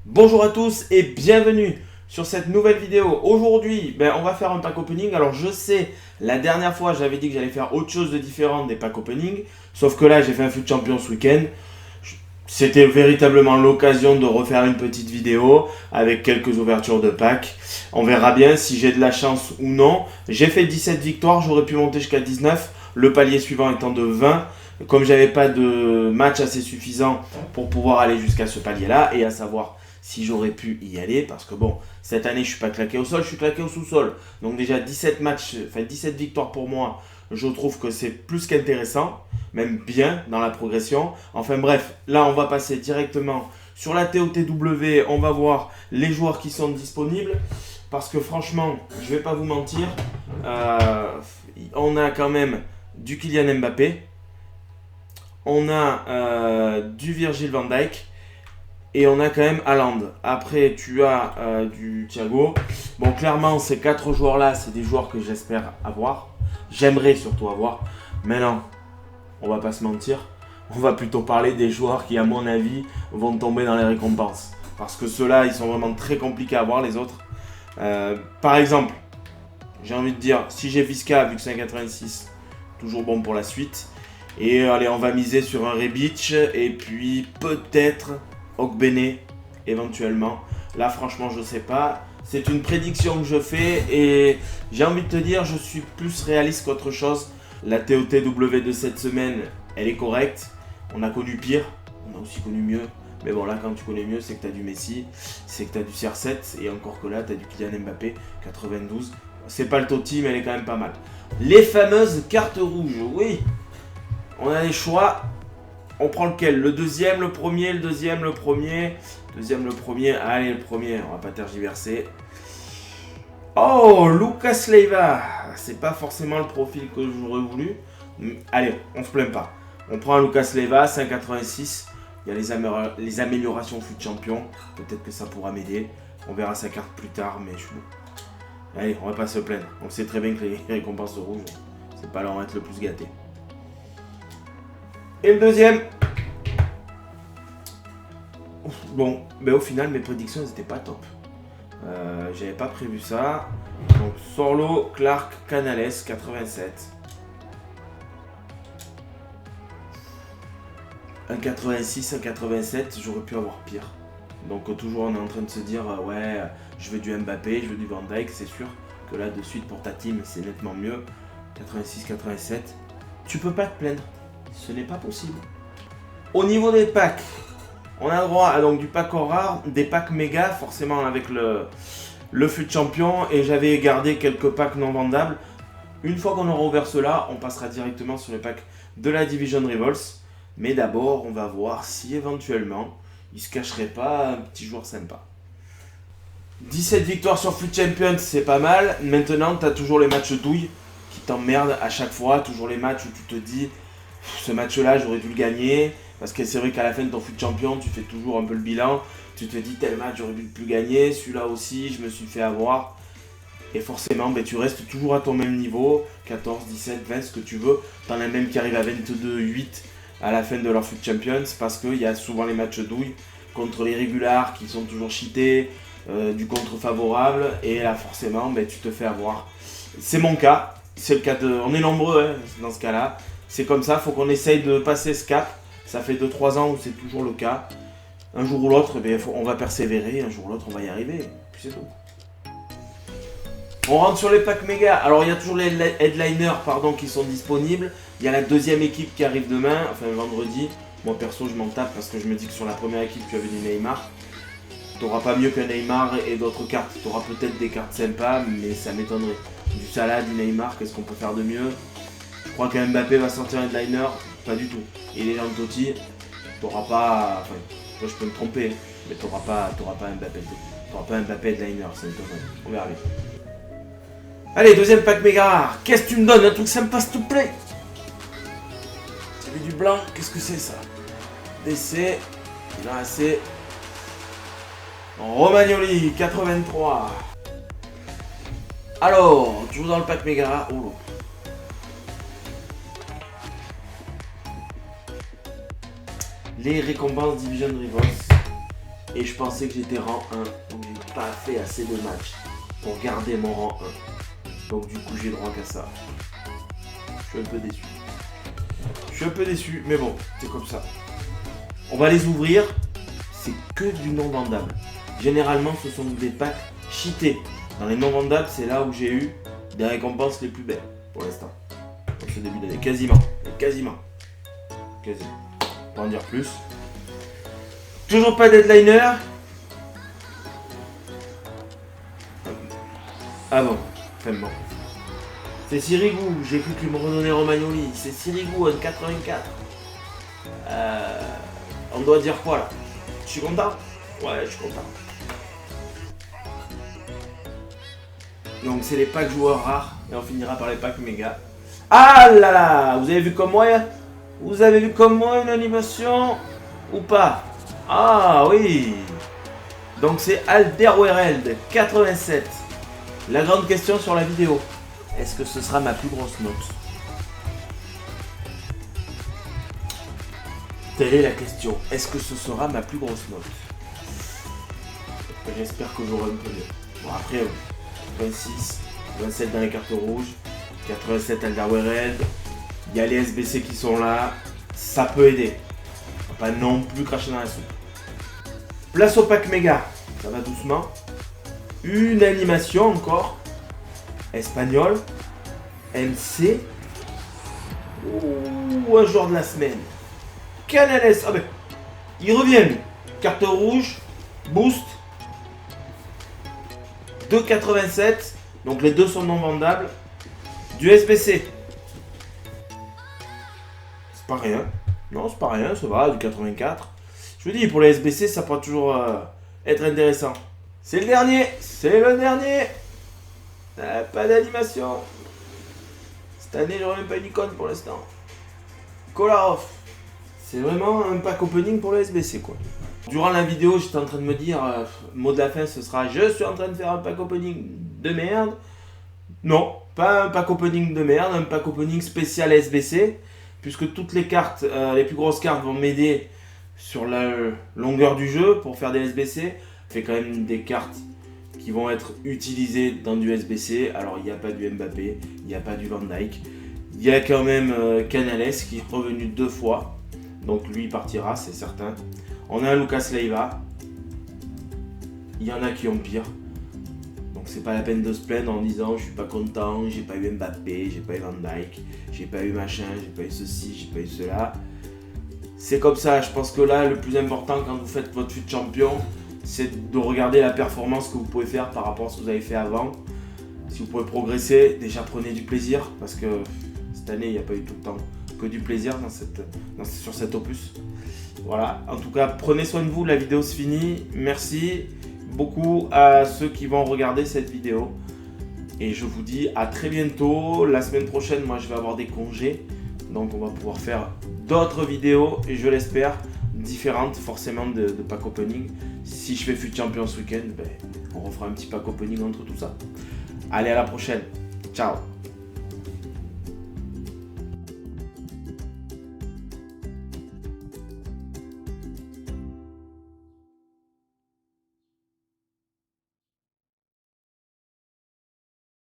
Bonjour à tous et bienvenue sur cette nouvelle vidéo. Aujourd'hui, on va faire un pack opening. Alors je sais, la dernière fois j'avais dit que j'allais faire autre chose de différent des packs opening. Sauf que là j'ai fait un foot champion ce week-end. C'était véritablement l'occasion de refaire une petite vidéo avec quelques ouvertures de packs. On verra bien si j'ai de la chance ou non. J'ai fait 17 victoires, j'aurais pu monter jusqu'à 19. Le palier suivant étant de 20. Comme j'avais pas de match assez suffisant pour pouvoir aller jusqu'à ce palier-là, et à savoir si j'aurais pu y aller, parce que bon, cette année je suis pas claqué au sol, je suis claqué au sous-sol. Donc déjà 17 matchs, enfin 17 victoires pour moi, je trouve que c'est plus qu'intéressant, même bien dans la progression. Enfin bref, là on va passer directement sur la TOTW, on va voir les joueurs qui sont disponibles, parce que franchement, je vais pas vous mentir, on a quand même du Kylian Mbappé, on a du Virgil van Dijk et on a quand même Haaland. Après, tu as du Thiago. Bon, clairement, ces 4 joueurs-là, c'est des joueurs que j'espère avoir. J'aimerais surtout avoir. Mais non, on va pas se mentir. On va plutôt parler des joueurs qui, à mon avis, vont tomber dans les récompenses. Parce que ceux-là, ils sont vraiment très compliqués à avoir, les autres. Par exemple, j'ai envie de dire, si j'ai Visca, vu que c'est un 86, toujours bon pour la suite. Et allez, on va miser sur un Rebic et puis peut-être Ogbene éventuellement. Là, franchement, je sais pas. C'est une prédiction que je fais et j'ai envie de te dire, je suis plus réaliste qu'autre chose. La TOTW de cette semaine, elle est correcte. On a connu pire, on a aussi connu mieux. Mais bon, là, quand tu connais mieux, c'est que tu as du Messi, c'est que tu as du CR7 et encore que là, tu as du Kylian Mbappé, 92. C'est pas le Totti, mais elle est quand même pas mal. Les fameuses cartes rouges, oui. On a les choix. On prend lequel? Le deuxième, le premier, le deuxième, le premier. Deuxième, le premier. Allez, le premier. On va pas tergiverser. Oh, Lucas Leiva. C'est pas forcément le profil que j'aurais voulu. Allez, on se plaint pas. On prend un Lucas Leiva, 5,86. Il y a les améliorations foot champion. Peut-être que ça pourra m'aider. On verra sa carte plus tard, mais je suis bon. Allez, on va pas se plaindre. On sait très bien que les récompenses rouges, c'est pas là où on va être le plus gâté. Et le deuxième. Bon, mais au final, mes prédictions, elles étaient pas top. J'avais pas prévu ça. Donc, Sorlo, Clark, Canales, 87. Un 86, un 87, j'aurais pu avoir pire. Donc, toujours on est en train de se dire, ouais, je veux du Mbappé, je veux du Van Dijk, c'est sûr que là, de suite, pour ta team, c'est nettement mieux. 86, 87. Tu peux pas te plaindre. Ce n'est pas possible. Au niveau des packs, on a le droit à donc du pack rare, des packs méga, forcément avec le fut champion, et j'avais gardé quelques packs non vendables. Une fois qu'on aura ouvert cela, on passera directement sur le pack de la Division Rivals. Mais d'abord, on va voir si éventuellement, il se cacherait pas un petit joueur sympa. 17 victoires sur Foot Champions, c'est pas mal. Maintenant, tu as toujours les matchs douilles qui t'emmerdent à chaque fois. Toujours les matchs où tu te dis, ce match-là, j'aurais dû le gagner. Parce que c'est vrai qu'à la fin de ton foot champion, tu fais toujours un peu le bilan. Tu te dis, tel match, j'aurais dû plus gagner. Celui-là aussi, je me suis fait avoir. Et forcément, tu restes toujours à ton même niveau. 14, 17, 20, ce que tu veux. T'en as même qui arrivent à 22, 8 à la fin de leur foot champions. Parce qu'il y a souvent les matchs douilles contre les régulars qui sont toujours cheatés. Du contre favorable. Et là, forcément, tu te fais avoir. C'est mon cas. C'est le cas de... On est nombreux dans ce cas-là. C'est comme ça, il faut qu'on essaye de passer ce cap. Ça fait 2-3 ans où c'est toujours le cas. Un jour ou l'autre, on va persévérer. Un jour ou l'autre, on va y arriver. Puis c'est tout. On rentre sur les packs méga. Alors, il y a toujours les headliners qui sont disponibles. Il y a la deuxième équipe qui arrive demain, enfin vendredi. Moi, perso, je m'en tape parce que je me dis que sur la première équipe, tu avais du Neymar. Tu n'auras pas mieux qu'un Neymar et d'autres cartes. Tu auras peut-être des cartes sympas, mais ça m'étonnerait. Du Salah, du Neymar, qu'est-ce qu'on peut faire de mieux? Je crois qu'un Mbappé va sortir un headliner. Pas du tout. Il est dans le Totti, t'auras pas. Enfin, toi je peux me tromper, mais t'auras pas un Mbappé. T'auras pas un Mbappé headliner, c'est étonnant. On verra bien. Allez, deuxième pack méga rare. Qu'est-ce que tu me donnes? Un truc sympa, s'il te plaît. T'as vu du blanc? Qu'est-ce que c'est ça? DC, il en a assez. Romagnoli, 83. Alors, toujours dans le pack méga rare. Oh, les récompenses Division Rivals. Et je pensais que j'étais rang 1. Donc j'ai pas fait assez de matchs pour garder mon rang 1. Donc du coup j'ai droit qu'à ça. Je suis un peu déçu. Je suis un peu déçu, mais bon, c'est comme ça. On va les ouvrir. C'est que du non vendable. Généralement ce sont des packs cheatés. Dans les non vendables, c'est là où j'ai eu des récompenses les plus belles pour l'instant. Dans ce début d'année. Quasiment. Quasiment. Pas en dire plus. Toujours pas d'headliner. Ah bon. Enfin bon. C'est Sirigu. J'ai cru qu'il me redonnait Romagnoli. C'est Sirigu en 84. On doit dire quoi là? Je suis content? Ouais, je suis content. Donc c'est les packs joueurs rares. Et on finira par les packs méga. Ah là là! Vous avez vu comme moi? Vous avez vu comme moi une animation? Ou pas? Ah oui! Donc c'est Alderweireld 87. La grande question sur la vidéo. Est-ce que ce sera ma plus grosse note? Telle est la question. Est-ce que ce sera ma plus grosse note? J'espère que j'aurai un peu mieux. Bon après, 26, 27 dans les cartes rouges, 87 Alderweireld. Il y a les SBC qui sont là. Ça peut aider. On va pas non plus cracher dans la soupe. Place au pack méga. Ça va doucement. Une animation encore. Espagnol. MC. Ouh, un joueur de la semaine. Canales. Ah ben, il revient lui. Carte rouge. Boost. 2,87. Donc les deux sont non vendables. Du SBC. C'est pas rien. Non, c'est pas rien, ça va, du 84. Je vous dis, pour les SBC, ça pourra toujours être intéressant. C'est le dernier. C'est le dernier. Pas d'animation. Cette année, j'aurai même pas une icône pour l'instant. Kolarov. C'est vraiment un pack opening pour le SBC, quoi. Durant la vidéo, j'étais en train de me dire, mot de la fin, ce sera « Je suis en train de faire un pack opening de merde ». Non, pas un pack opening de merde, un pack opening spécial SBC. Puisque toutes les cartes, les plus grosses cartes vont m'aider sur la longueur du jeu pour faire des SBC. Fait quand même des cartes qui vont être utilisées dans du SBC. Alors il n'y a pas du Mbappé, il n'y a pas du Van Dijk. Il y a quand même Canales qui est revenu 2 fois. Donc lui il partira, c'est certain. On a un Lucas Leiva. Il y en a qui ont pire. Donc c'est pas la peine de se plaindre en disant je suis pas content, j'ai pas eu Mbappé, j'ai pas eu Van Dijk, j'ai pas eu machin, j'ai pas eu ceci, j'ai pas eu cela. C'est comme ça, je pense que là le plus important quand vous faites votre fut champion, c'est de regarder la performance que vous pouvez faire par rapport à ce que vous avez fait avant. Si vous pouvez progresser, déjà prenez du plaisir parce que cette année il n'y a pas eu tout le temps que du plaisir sur cet opus. Voilà, en tout cas prenez soin de vous, la vidéo se finit, merci beaucoup à ceux qui vont regarder cette vidéo et je vous dis à très bientôt. La semaine prochaine moi je vais avoir des congés donc on va pouvoir faire d'autres vidéos et je l'espère différentes forcément de pack opening. Si je fais fut champion ce week-end, on refera un petit pack opening entre tout ça. Allez, à la prochaine, ciao.